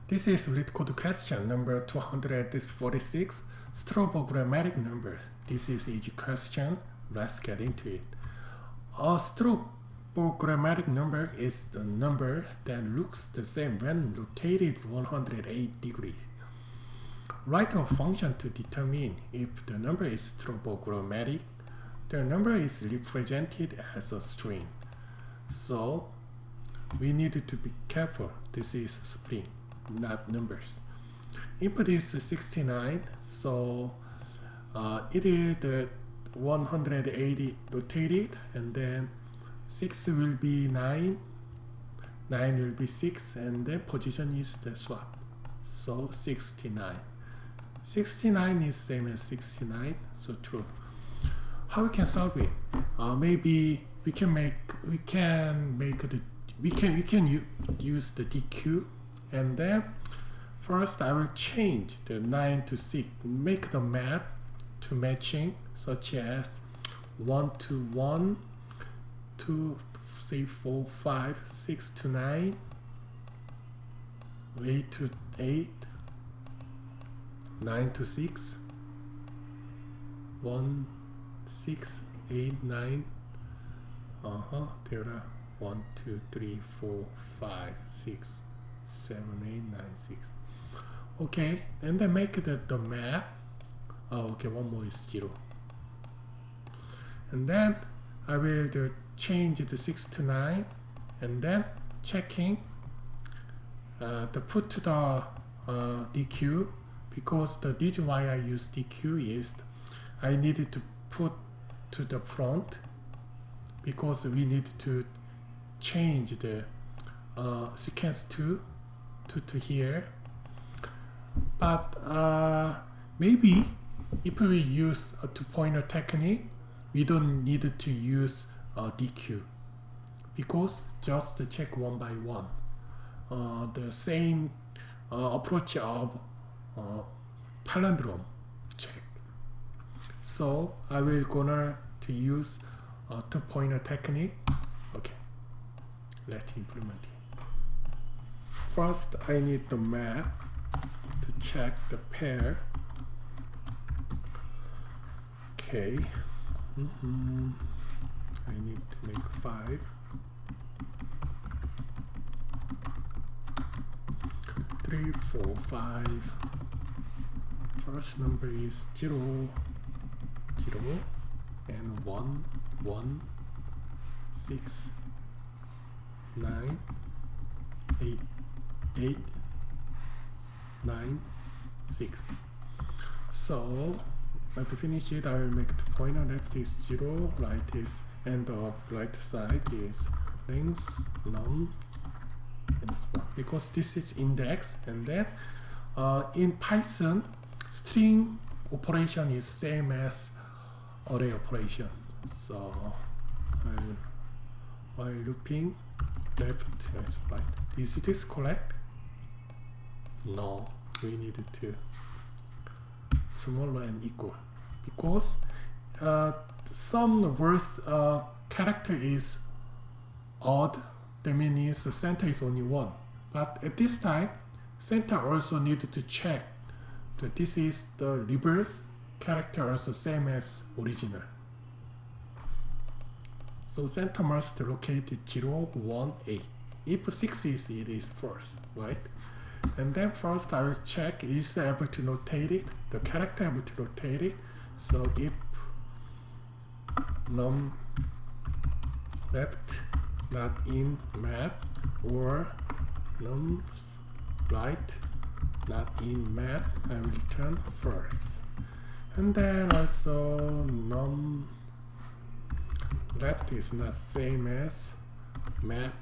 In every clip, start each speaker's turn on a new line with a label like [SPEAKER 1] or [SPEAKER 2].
[SPEAKER 1] This is lead code question number 246, Strobogrammatic numbers. This is easy question. Let's get into it. A strobogrammatic number is the number that looks the same when rotated 108 degrees. Write a function to determine if the number is strobogrammatic. The number is represented as a string. So we need to be careful. This is string, not numbers. Input is 69, so it is the 180 rotated, and then 6 will be 9, 9 will be 6, and then position is the swap. So 69. 69 is same as 69, so true. How we can solve it? Maybe we can use the DQ, and then first I will change the 9 to 6, make the map to matching, such as 1 to 1, 2, 3, 4, 5, 6 to 9, 8 to 8, 9 to 6, 1, 6, 8, 9. There are 1, 2, 3, 4, 5, 6, 7, 8, 9, 6. Okay, and then make the map. Okay, one more is 0. And then I will change the 6 to 9, and then checking the put to the DQ, because the reason why I use DQ is I needed to put to the front, because we need to change the sequence to here. But maybe if we use a two-pointer technique, we don't need to use DQ, because just to check one by one. The same approach of palindrome check. So I will gonna to use a two-pointer technique. Okay, let's implement it. First, I need the map to check the pair. Okay, I need to make 5. 3, 4, 5. First number is 0, 0, and 1, 1, 6, 9, 8, 8, 9, 6. So to finish it, I will make the pointer. Left is 0, right is, and the right side is length, num, and so on. Because this is index, and then in Python, string operation is same as array operation. So while looping left and right. Is this correct? No, we need to smaller and equal, because some words character is odd. That means the center is only 1. But at this time, center also need to check that this is the reverse character, also same as original. So center must locate 0, 1, 8. If 6 is, it is first, right? And then first I will check is able to rotate it, the character able to rotate it. So if num left not in map, or nums right not in map, I will return first. And then also num left is not same as map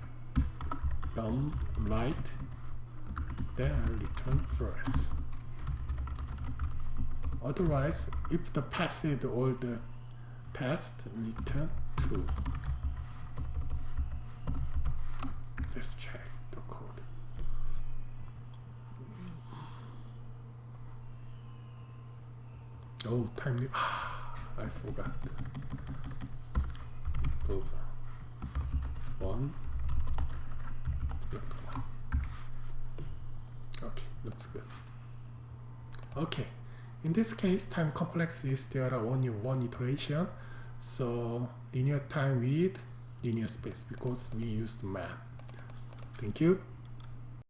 [SPEAKER 1] num right, then I will return first. Otherwise, if the passes all the test, return true. Let's check the code. Oh, time limit. I forgot. Over. 1. Okay. looks good. Okay, in this case, time complex is there are only one iteration, so linear time with linear space because we used math. Thank you.